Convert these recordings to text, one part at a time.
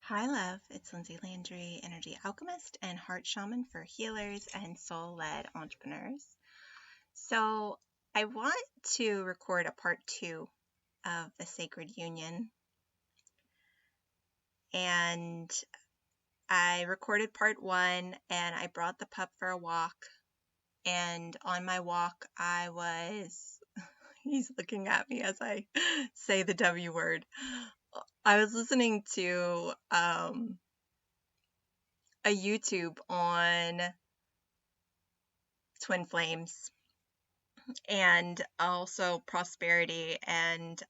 Hi, love. It's Lindsay Landry, energy alchemist and heart shaman for healers and soul led entrepreneurs. So, I want to record a part 2 of the Sacred Union. And I recorded part 1 and I brought the pup for a walk. And on my walk, he's looking at me as I say the W word. I was listening to a YouTube on twin flames and also prosperity and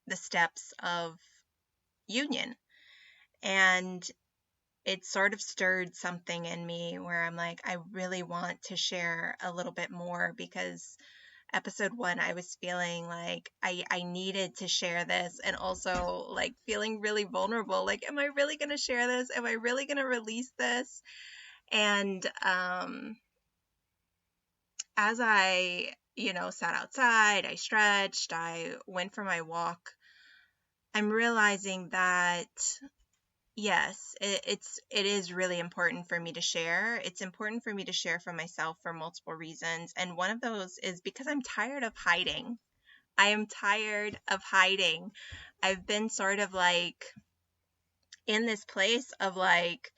the steps of union. And it sort of stirred something in me where I'm like, I really want to share a little bit more, because episode 1, I was feeling like I needed to share this, and also like feeling really vulnerable. Like, am I really going to share this? Am I really going to release this? And as I, sat outside, I stretched, I went for my walk, I'm realizing that yes, it is really important for me to share. It's important for me to share for myself for multiple reasons. And one of those is because I'm tired of hiding. I am tired of hiding. I've been sort of like in this place of like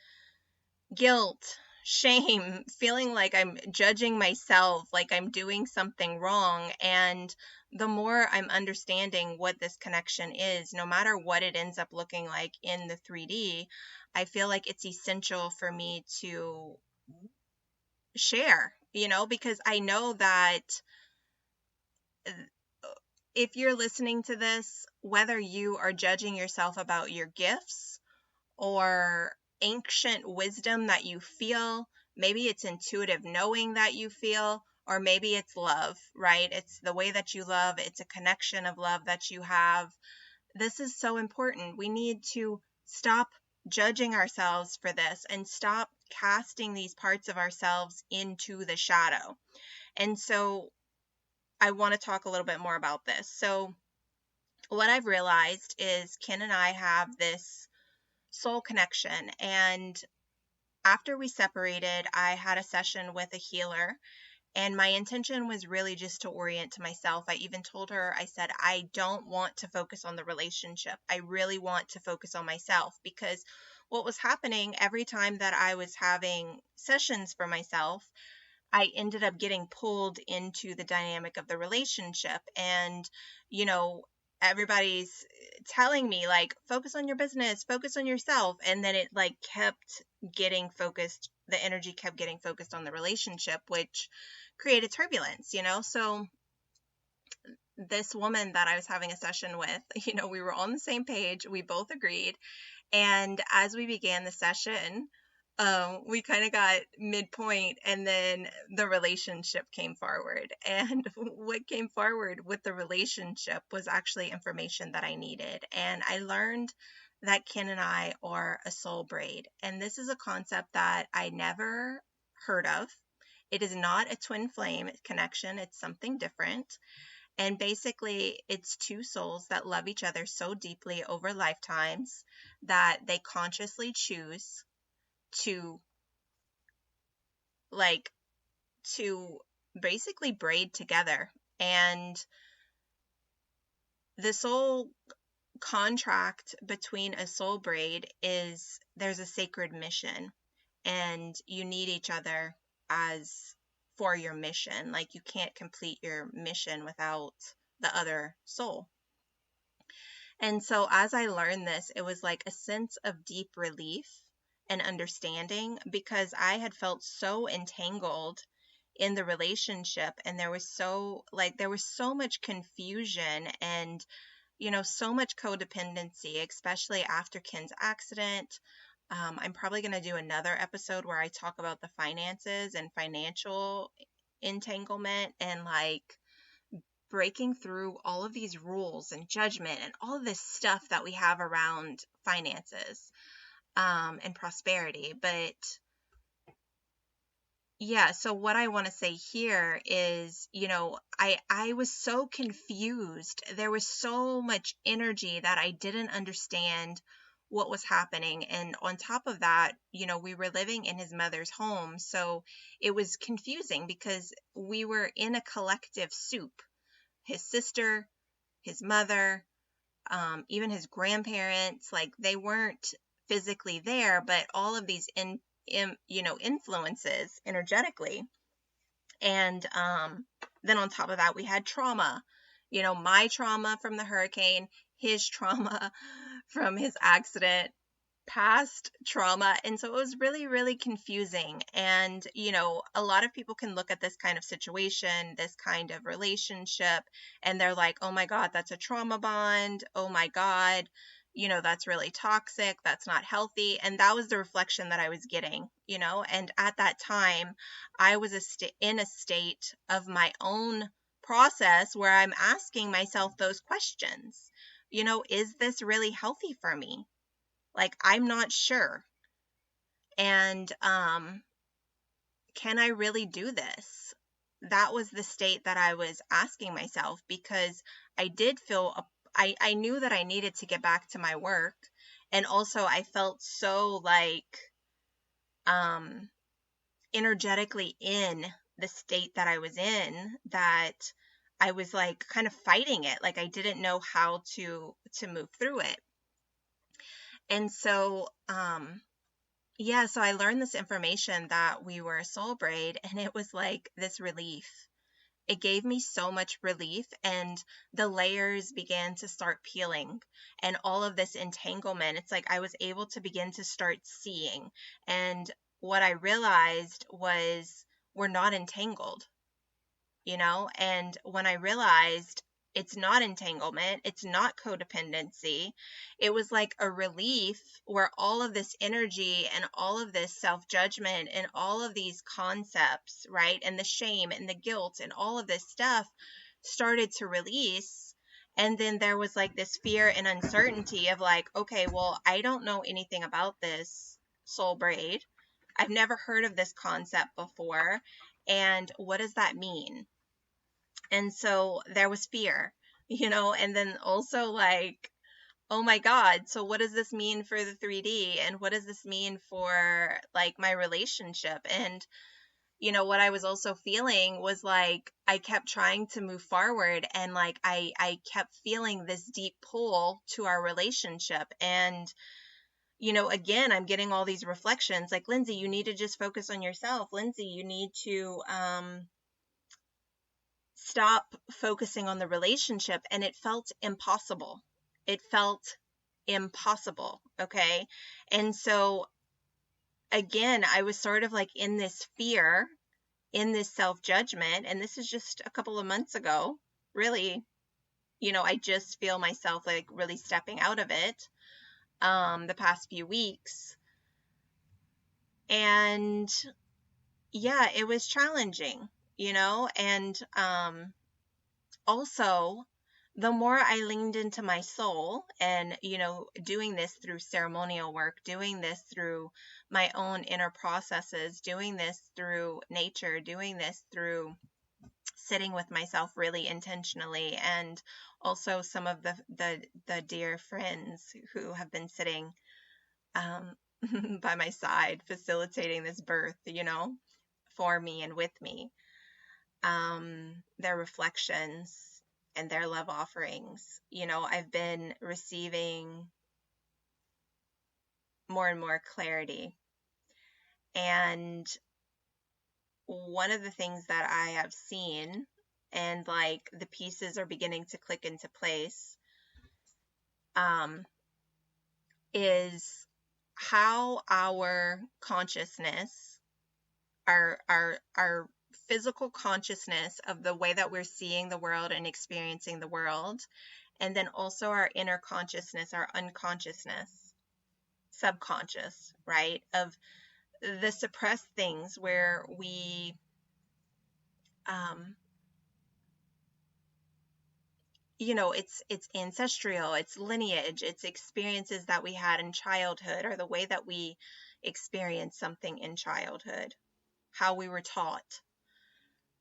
guilt, shame, feeling like I'm judging myself, like I'm doing something wrong. And the more I'm understanding what this connection is, no matter what it ends up looking like in the 3D, I feel like it's essential for me to share, because I know that if you're listening to this, whether you are judging yourself about your gifts or ancient wisdom that you feel, maybe it's intuitive knowing that you feel, or maybe it's love, right? It's the way that you love, it's a connection of love that you have. This is so important. We need to stop judging ourselves for this and stop casting these parts of ourselves into the shadow. And so I want to talk a little bit more about this. So what I've realized is Ken and I have this soul connection, and after we separated, I had a session with a healer, and my intention was really just to orient to myself. I even told her, I said, I don't want to focus on the relationship. I really want to focus on myself, because what was happening every time that I was having sessions for myself, I ended up getting pulled into the dynamic of the relationship. And, everybody's telling me like, focus on your business, focus on yourself. And then it like kept getting focused. The energy kept getting focused on the relationship, which created turbulence, So this woman that I was having a session with, we were on the same page. We both agreed. And as we began the session, we kind of got midpoint, and then the relationship came forward. And what came forward with the relationship was actually information that I needed. And I learned that Ken and I are a soul braid. And this is a concept that I never heard of. It is not a twin flame connection. It's something different. And basically, it's two souls that love each other so deeply over lifetimes that they consciously choose to basically braid together. And the soul contract between a soul braid is there's a sacred mission, and you need each other as for your mission. Like, you can't complete your mission without the other soul. And so as I learned this, it was like a sense of deep relief and understanding, because I had felt so entangled in the relationship, and there was so much confusion and so much codependency, especially after Ken's accident. I'm probably going to do another episode where I talk about the finances and financial entanglement, and like breaking through all of these rules and judgment and all of this stuff that we have around finances and prosperity. But yeah, so what I want to say here is, I was so confused. There was so much energy that I didn't understand what was happening. And on top of that, we were living in his mother's home. So it was confusing because we were in a collective soup. His sister, his mother, even his grandparents, like they weren't physically there, but all of these influences energetically. And then on top of that, we had trauma, my trauma from the hurricane, his trauma from his accident, past trauma. And so it was really, really confusing. And, a lot of people can look at this kind of situation, this kind of relationship, and they're like, oh my God, that's a trauma bond. Oh my God, that's really toxic. That's not healthy. And that was the reflection that I was getting, and at that time, I was in a state of my own process where I'm asking myself those questions. Is this really healthy for me? Like, I'm not sure. And can I really do this? That was the state that I was asking myself, because I did feel, I knew that I needed to get back to my work. And also I felt so like energetically in the state that I was in that I was like kind of fighting it. Like I didn't know how to move through it. And so, so I learned this information that we were a soul braid, and it was like this relief. It gave me so much relief, and the layers began to start peeling, and all of this entanglement, it's like I was able to begin to start seeing. And what I realized was we're not entangled, and when I realized it's not entanglement, it's not codependency, it was like a relief where all of this energy and all of this self-judgment and all of these concepts, right, and the shame and the guilt and all of this stuff started to release. And then there was like this fear and uncertainty of like, okay, well, I don't know anything about this soul braid. I've never heard of this concept before. And what does that mean? And so there was fear, and then also like, oh my God, so what does this mean for the 3D? And what does this mean for like my relationship? And, what I was also feeling was like, I kept trying to move forward, and like, I kept feeling this deep pull to our relationship. And, again, I'm getting all these reflections like, Lindsay, you need to just focus on yourself. Lindsay, you need to, stop focusing on the relationship. And it felt impossible. Okay. And so again, I was sort of like in this fear, in this self-judgment, and this is just a couple of months ago, really. I just feel myself like really stepping out of it the past few weeks. And yeah, it was challenging, and also, the more I leaned into my soul and, doing this through ceremonial work, doing this through my own inner processes, doing this through nature, doing this through sitting with myself really intentionally, and also some of the dear friends who have been sitting by my side, facilitating this birth, for me and with me. Their reflections and their love offerings. I've been receiving more and more clarity. And one of the things that I have seen, and like the pieces are beginning to click into place, is how our consciousness, our physical consciousness of the way that we're seeing the world and experiencing the world, and then also our inner consciousness, our unconsciousness, subconscious, right, of the suppressed things where we it's ancestral, it's lineage, it's experiences that we had in childhood, or the way that we experience something in childhood, how we were taught,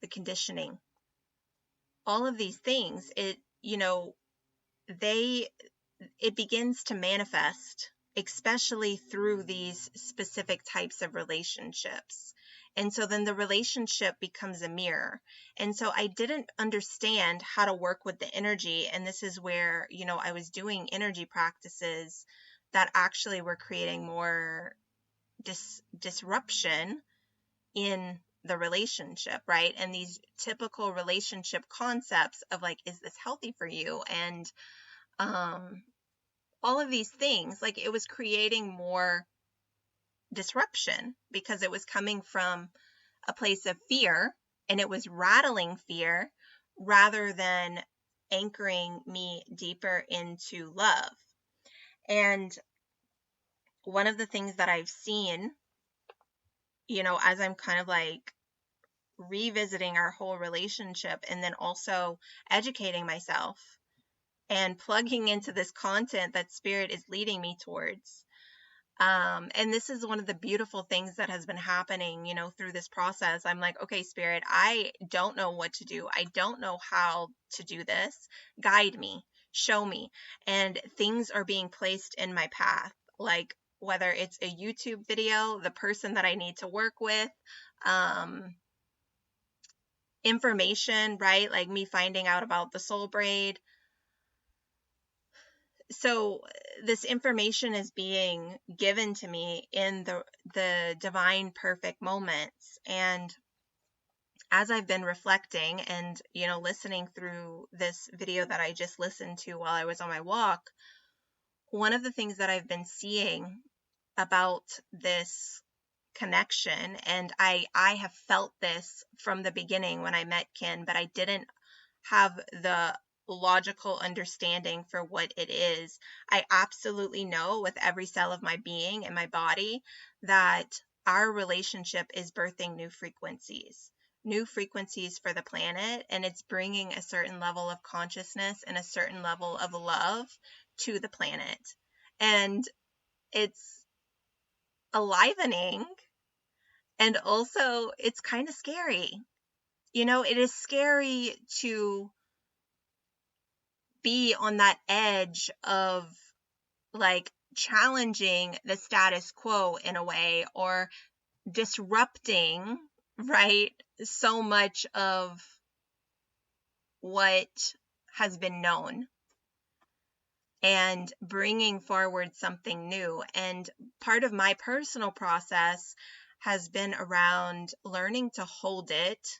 the conditioning, all of these things, it begins to manifest especially through these specific types of relationships. And so then the relationship becomes a mirror. And so I didn't understand how to work with the energy. And this is where, I was doing energy practices that actually were creating more disruption in the relationship, right? And these typical relationship concepts of like, is this healthy for you? And all of these things, like it was creating more disruption because it was coming from a place of fear, and it was rattling fear rather than anchoring me deeper into love. And one of the things that I've seen, as I'm kind of like revisiting our whole relationship and then also educating myself and plugging into this content that Spirit is leading me towards. And this is one of the beautiful things that has been happening, through this process. I'm like, okay, Spirit, I don't know what to do. I don't know how to do this. Guide me, show me. And things are being placed in my path, like whether it's a YouTube video, the person that I need to work with, information, right? Like me finding out about the soul braid. So this information is being given to me in the divine perfect moments. And as I've been reflecting and, listening through this video that I just listened to while I was on my walk, one of the things that I've been seeing about this connection, and I have felt this from the beginning when I met Ken, but I didn't have the logical understanding for what it is. I absolutely know with every cell of my being and my body that our relationship is birthing new frequencies for the planet, and it's bringing a certain level of consciousness and a certain level of love to the planet. And it's enlivening, and also it's kind of scary. It is scary to be on that edge of like challenging the status quo in a way, or disrupting, right, so much of what has been known and bringing forward something new. And part of my personal process has been around learning to hold it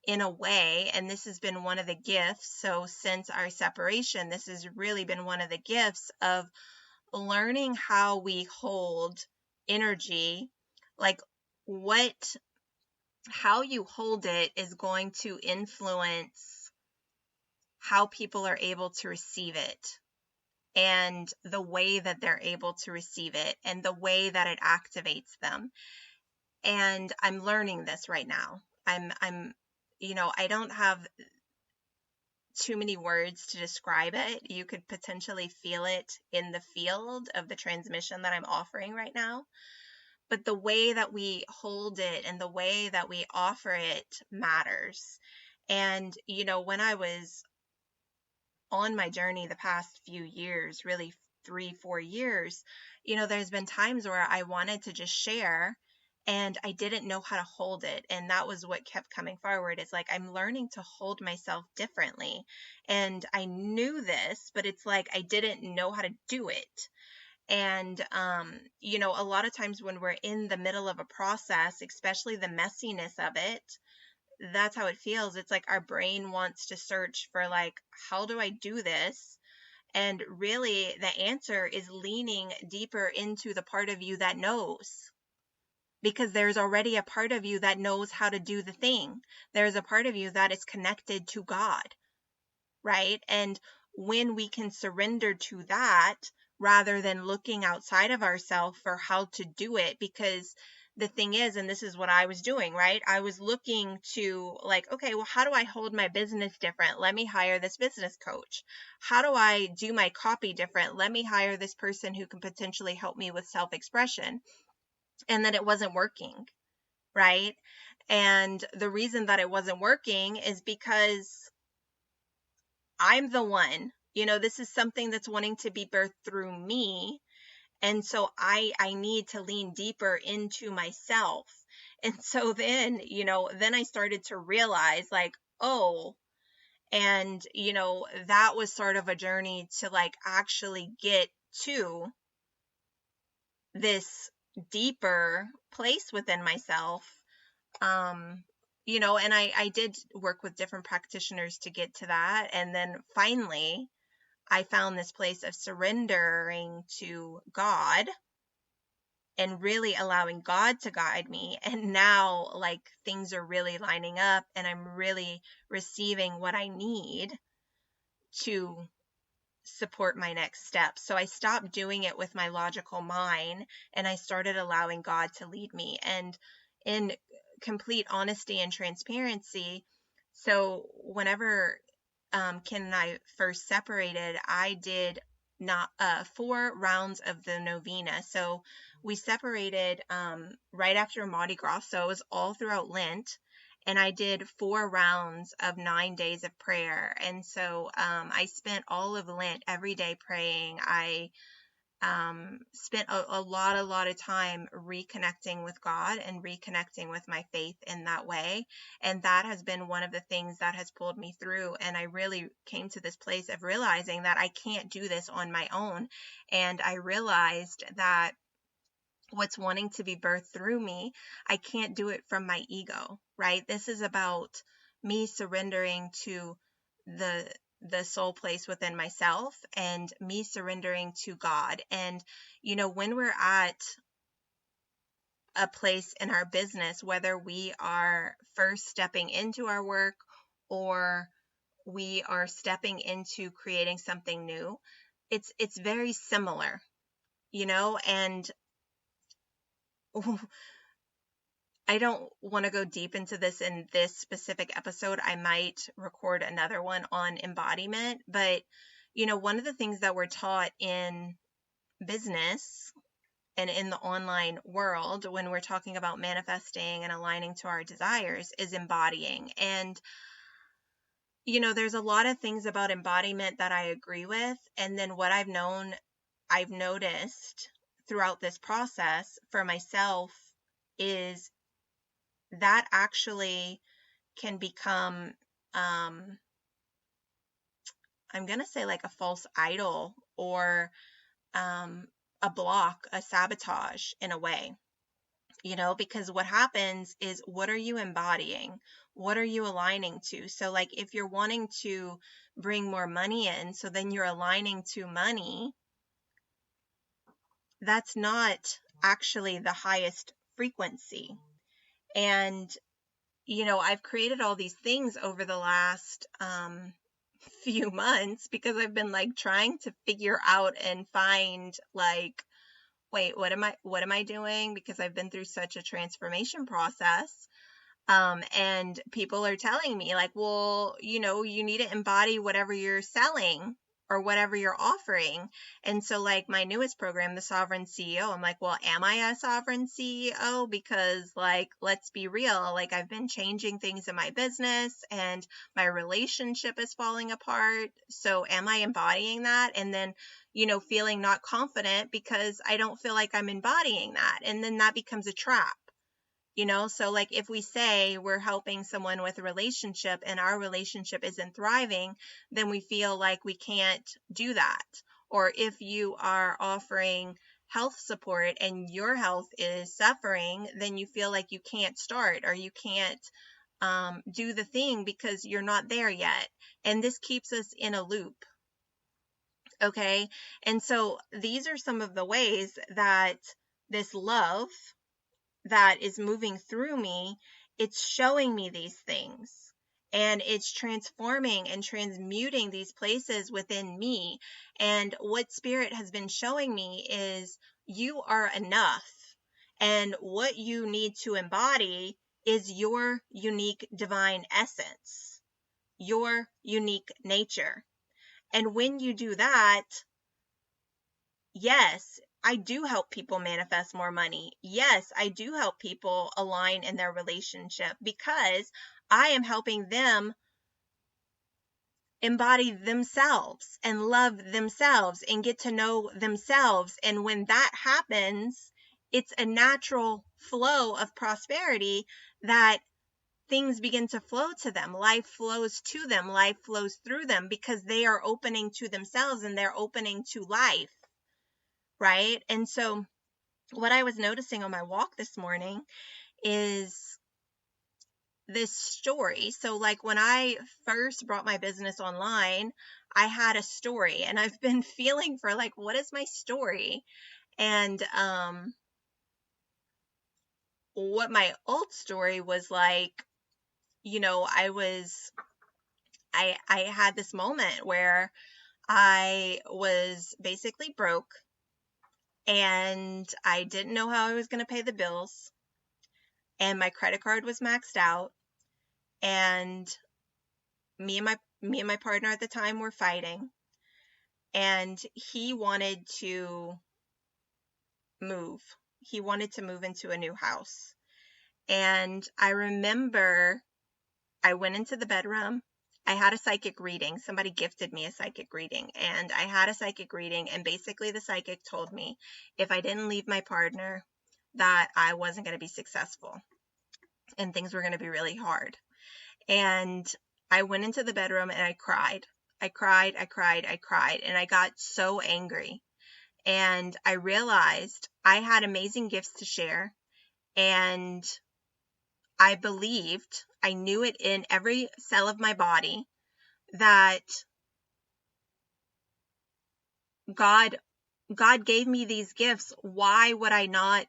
in a way, and this has been one of the gifts. So since our separation, this has really been one of the gifts of learning how we hold energy, like how you hold it is going to influence how people are able to receive it, and the way that they're able to receive it, and the way that it activates them. And I'm learning this right now. I don't have too many words to describe it. You could potentially feel it in the field of the transmission that I'm offering right now. But the way that we hold it and the way that we offer it matters. And, when I was on my journey the past few years, really 3-4 years, there's been times where I wanted to just share and I didn't know how to hold it. And that was what kept coming forward. It's like, I'm learning to hold myself differently. And I knew this, but it's like, I didn't know how to do it. And, a lot of times when we're in the middle of a process, especially the messiness of it, that's how it feels. It's like our brain wants to search for like, how do I do this? And really the answer is leaning deeper into the part of you that knows. Because there's already a part of you that knows how to do the thing. There's a part of you that is connected to God, right? And when we can surrender to that, rather than looking outside of ourselves for how to do it, because the thing is, and this is what I was doing, right? I was looking to like, okay, well, how do I hold my business different? Let me hire this business coach. How do I do my copy different? Let me hire this person who can potentially help me with self-expression. And then it wasn't working, right? And the reason that it wasn't working is because I'm the one, this is something that's wanting to be birthed through me. And so I need to lean deeper into myself. And so then, then I started to realize like, oh, and, that was sort of a journey to like actually get to this deeper place within myself. And I did work with different practitioners to get to that. And then finally, I found this place of surrendering to God and really allowing God to guide me. And now, like, things are really lining up and I'm really receiving what I need to support my next step. So I stopped doing it with my logical mind and I started allowing God to lead me. And in complete honesty and transparency, so whenever Ken and I first separated, I did not 4 rounds of the novena. So we separated right after Mardi Gras, so it was all throughout Lent. And I did 4 rounds of 9 days of prayer. And so I spent all of Lent every day praying. I spent a lot of time reconnecting with God and reconnecting with my faith in that way. And that has been one of the things that has pulled me through. And I really came to this place of realizing that I can't do this on my own. And I realized that what's wanting to be birthed through me, I can't do it from my ego, right? This is about me surrendering to the soul place within myself and me surrendering to God. And, when we're at a place in our business, whether we are first stepping into our work or we are stepping into creating something new, it's very similar, and I don't want to go deep into this in this specific episode. I might record another one on embodiment, but one of the things that we're taught in business and in the online world when we're talking about manifesting and aligning to our desires is embodying. And there's a lot of things about embodiment that I agree with, and then what I've noticed throughout this process for myself is that actually can become, I'm going to say like a false idol or a block, a sabotage in a way, because what happens is, what are you embodying? What are you aligning to? So like if you're wanting to bring more money in, so then you're aligning to money, that's not actually the highest frequency. And I've created all these things over the last few months because I've been like trying to figure out and find like, wait, what am I doing? Because I've been through such a transformation process. And people are telling me like, well, you need to embody whatever you're selling or whatever you're offering. And so like my newest program, the Sovereign CEO, I'm like, well, am I a sovereign CEO? Because like, let's be real, like I've been changing things in my business and my relationship is falling apart. So am I embodying that? And then, feeling not confident because I don't feel like I'm embodying that. And then that becomes a trap. So like if we say we're helping someone with a relationship and our relationship isn't thriving, then we feel like we can't do that. Or if you are offering health support and your health is suffering, then you feel like you can't start or you can't do the thing because you're not there yet. And this keeps us in a loop. Okay. And so these are some of the ways that this love that is moving through me, it's showing me these things and it's transforming and transmuting these places within me. And what Spirit has been showing me is you are enough. And what you need to embody is your unique divine essence, your unique nature. And when you do that, yes, I do help people manifest more money. Yes, I do help people align in their relationship because I am helping them embody themselves and love themselves and get to know themselves. And when that happens, it's a natural flow of prosperity that things begin to flow to them. Life flows to them. Life flows through them because they are opening to themselves and they're opening to life, right? And so what I was noticing on my walk this morning is this story. So like when I first brought my business online, I had a story, and I've been feeling for like, what is my story? And what my old story was like, I had this moment where I was basically broke and I didn't know how I was going to pay the bills, and my credit card was maxed out, and me and my partner at the time were fighting, and he wanted to move. He wanted to move into a new house. And I remember I went into the bedroom. I had a psychic reading. Somebody gifted me a psychic reading, and I had a psychic reading, and basically the psychic told me if I didn't leave my partner, that I wasn't going to be successful and things were going to be really hard. And I went into the bedroom and I cried. I cried, and I got so angry. And I realized I had amazing gifts to share, and I believed, I knew it in every cell of my body, that God gave me these gifts. Why would I not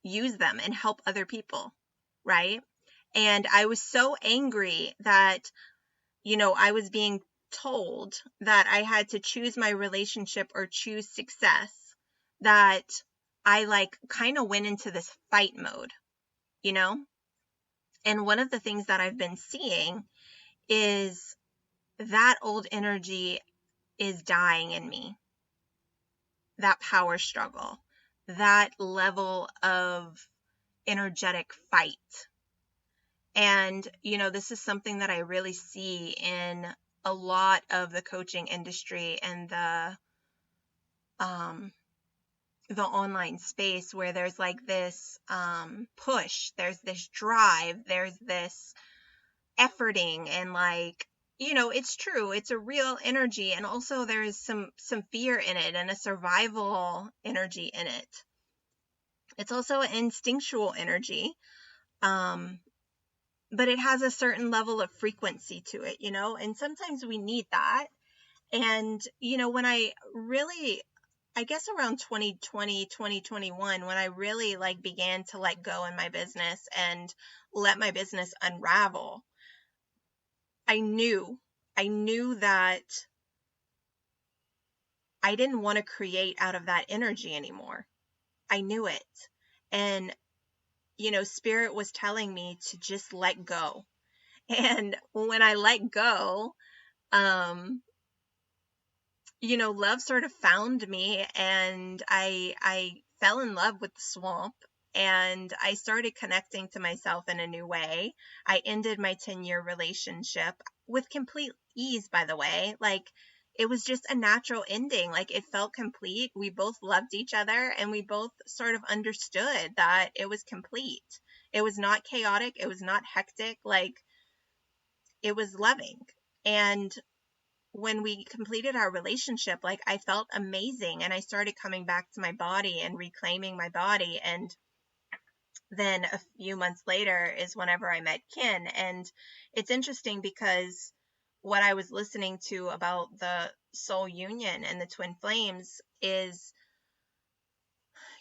use them and help other people, right? And I was so angry that, I was being told that I had to choose my relationship or choose success, that I like kind of went into this fight mode, And one of the things that I've been seeing is that old energy is dying in me. That power struggle, that level of energetic fight. And, this is something that I really see in a lot of the coaching industry and the online space, where there's like this push, there's this drive, there's this efforting, and like, it's true, it's a real energy, and also there's some fear in it and a survival energy in it. It's also an instinctual energy, but it has a certain level of frequency to it, and sometimes we need that. And when I guess around 2020, 2021, when I really like began to let go in my business and let my business unravel, I knew that I didn't want to create out of that energy anymore. I knew it. And, Spirit was telling me to just let go. And when I let go, love sort of found me, and I fell in love with the swamp, and I started connecting to myself in a new way. I ended my 10-year relationship with complete ease, by the way. Like, it was just a natural ending. Like, it felt complete. We both loved each other, and we both sort of understood that it was complete. It was not chaotic. It was not hectic. Like, it was loving. And when we completed our relationship, like, I felt amazing, and I started coming back to my body and reclaiming my body. And then a few months later is whenever I met Ken. And it's interesting because what I was listening to about the soul union and the twin flames is,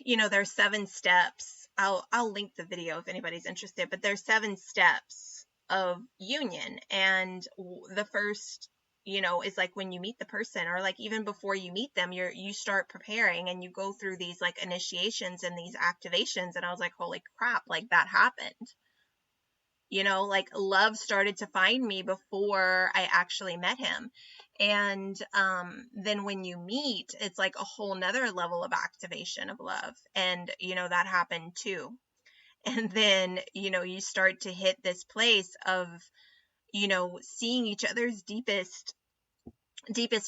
there's 7 steps. I'll link the video if anybody's interested, but there's 7 steps of union. And the first, is like when you meet the person, or like even before you meet them, you start preparing and you go through these like initiations and these activations. And I was like, holy crap, like that happened. Like love started to find me before I actually met him. And then when you meet, it's like a whole nother level of activation of love. And, that happened too. And then, you start to hit this place of seeing each other's deepest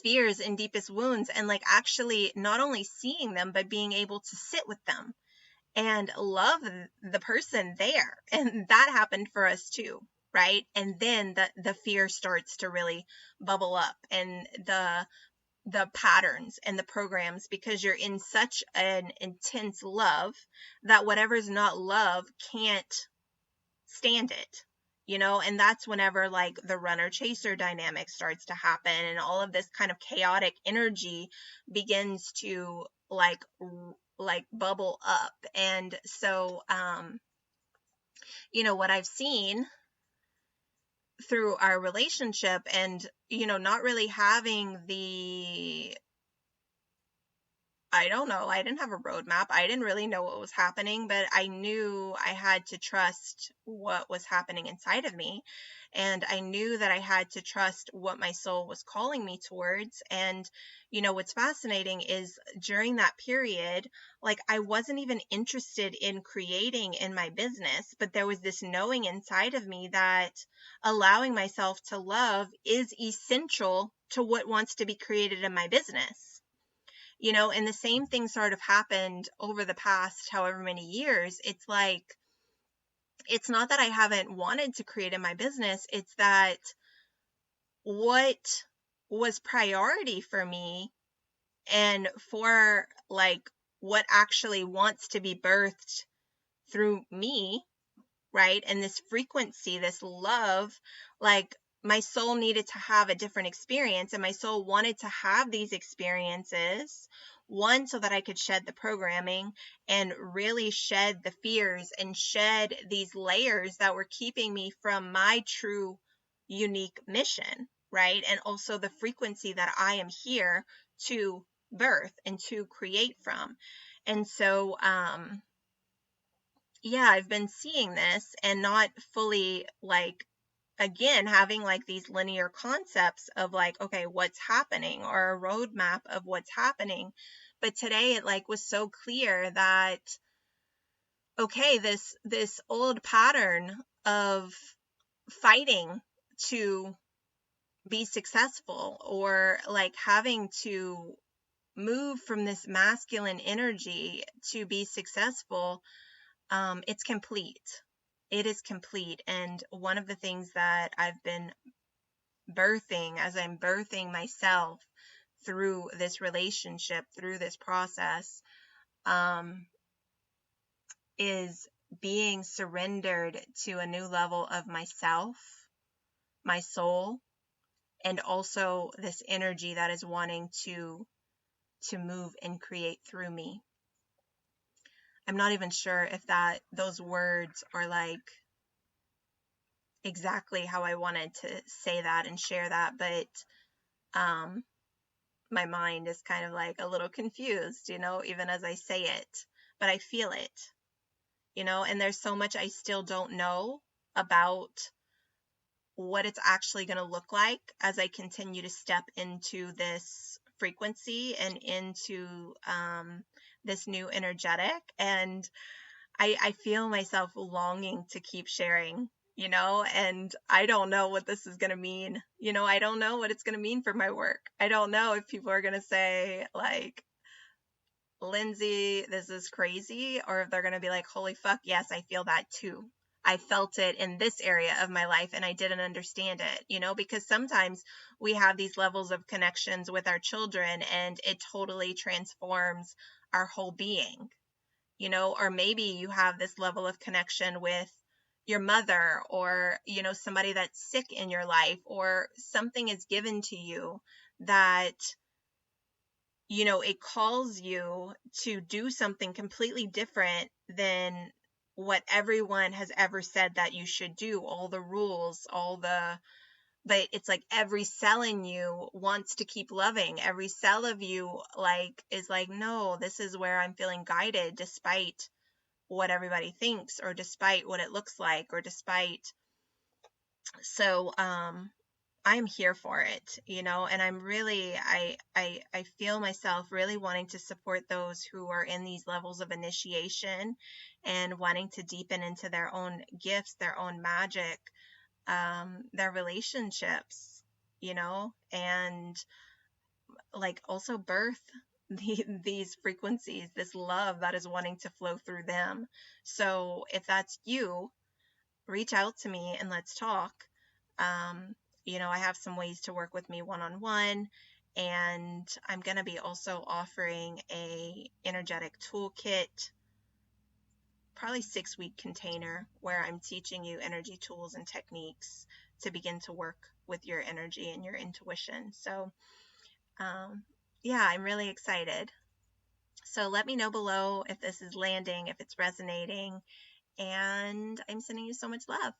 fears and deepest wounds, and like actually not only seeing them, but being able to sit with them and love the person there. And that happened for us too, right? And then the fear starts to really bubble up, and the patterns and the programs, because you're in such an intense love that whatever's not love can't stand it, and that's whenever like the runner chaser dynamic starts to happen, and all of this kind of chaotic energy begins to like bubble up. And so what I've seen through our relationship, and not really having I don't know. I didn't have a roadmap. I didn't really know what was happening, but I knew I had to trust what was happening inside of me. And I knew that I had to trust what my soul was calling me towards. And, what's fascinating is during that period, like I wasn't even interested in creating in my business, but there was this knowing inside of me that allowing myself to love is essential to what wants to be created in my business. And the same thing sort of happened over the past however many years. It's like, it's not that I haven't wanted to create in my business. It's that what was priority for me, and for like what actually wants to be birthed through me, right? And this frequency, this love, like my soul needed to have a different experience, and my soul wanted to have these experiences, one, so that I could shed the programming and really shed the fears and shed these layers that were keeping me from my true unique mission, right? And also the frequency that I am here to birth and to create from. And so yeah, I've been seeing this and not fully like, again, having like these linear concepts of like, okay, what's happening, or a roadmap of what's happening. But today it like was so clear that, okay, this old pattern of fighting to be successful, or like having to move from this masculine energy to be successful, it's complete. It is complete. And one of the things that I've been birthing as I'm birthing myself through this relationship, through this process, is being surrendered to a new level of myself, my soul, and also this energy that is wanting to move and create through me. I'm not even sure if those words are like exactly how I wanted to say that and share that, but my mind is kind of like a little confused, even as I say it, but I feel it, and there's so much I still don't know about what it's actually going to look like as I continue to step into this frequency and into this new energetic. And I feel myself longing to keep sharing, and I don't know what this is going to mean. I don't know what it's going to mean for my work. I don't know if people are going to say like, Lindsay, this is crazy, or if they're going to be like, holy fuck, yes, I feel that too. I felt it in this area of my life and I didn't understand it, because sometimes we have these levels of connections with our children and it totally transforms our whole being, or maybe you have this level of connection with your mother, or, somebody that's sick in your life, or something is given to you that, it calls you to do something completely different than what everyone has ever said that you should do, all the rules, but it's like every cell in you wants to keep loving. Every cell of you like is like, no, this is where I'm feeling guided, despite what everybody thinks, or despite what it looks like, or despite. So I'm here for it, and I'm really, I feel myself really wanting to support those who are in these levels of initiation and wanting to deepen into their own gifts, their own magic, their relationships, and like also birth these frequencies, this love that is wanting to flow through them. So if that's you, reach out to me and let's talk. I have some ways to work with me one-on-one, and I'm going to be also offering a energetic toolkit, probably 6-week container, where I'm teaching you energy tools and techniques to begin to work with your energy and your intuition. So yeah, I'm really excited. So let me know below if this is landing, if it's resonating, and I'm sending you so much love.